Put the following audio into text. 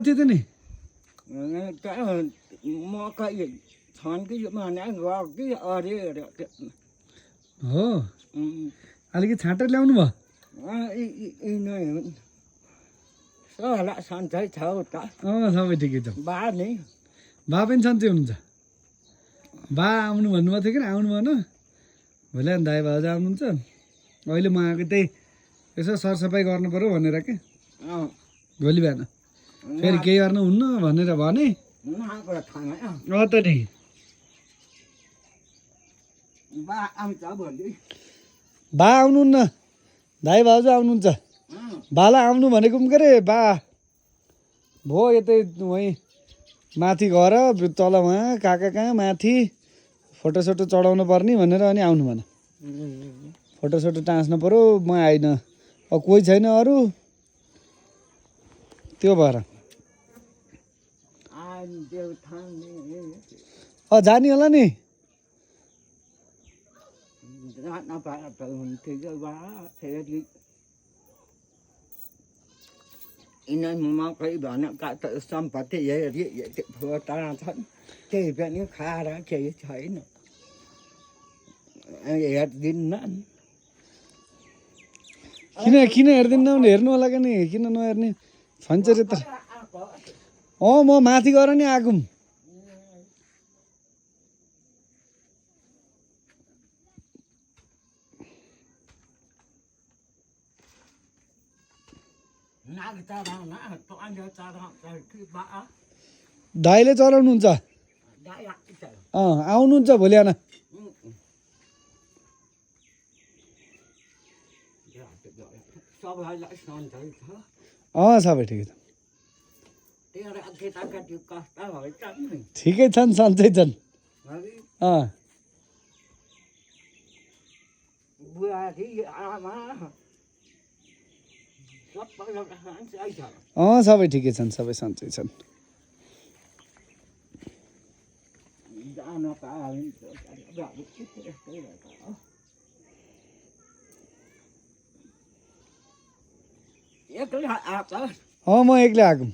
त्यो त नि cái mò cây thon cái mà nãy gõ cái đi हो अलिकति छाँटेर ल्याउनु भयो này sao lại san thấy thấu ta सबै ठिकै छ ba này बा पनि सन्चै हुनुहुन्छ बा आउनु भन्नुभएको थियो कि आउनु भएन भोलि अनि दाइ भाउजू आउनुहुन्छ अहिले म आएको त्यही यसो सरसफाइ गर्नु पऱ्यो भनेर के भोलि बिहान फेरि केही गर्नु हुन्न भनेर भने त नि ba ăn cháo bẩn đi बा आउनुहुन्न दाइ भाउजू आउनुहुन्छ बालाई आउनु भनेको पनि के अरे बा भो यतै वहीँ माथि गएर तल उहाँ काका कहाँ माथि फोटोसोटो चढाउनु पर्ने भनेर अनि आउनु भन फोटोसोटो टाँच्नु पऱ्यो म आइन अब कोही छैन अरू त्यो भएर जाने होला नि nó phải là tự mình thì cái quá thì đi nên mà cái bạn nó cả tự xăm phải thì vậy thì vừa ta thân thì bên nó khá đó thì thấy nó vậy đi nó किन हेर्दिन भने हेर्नु होला कि नि किन नहेर्ने भन्छ रे त म माथि गएर नि आगौँ दाइले चलाउनुहुन्छ आउनुहुन्छ भोलि आउन सबै ठिकै छ ठिकै छन् सन्चै छन् सबै ठिकै छन् सबै सन्चै छन् म एक्लै आएको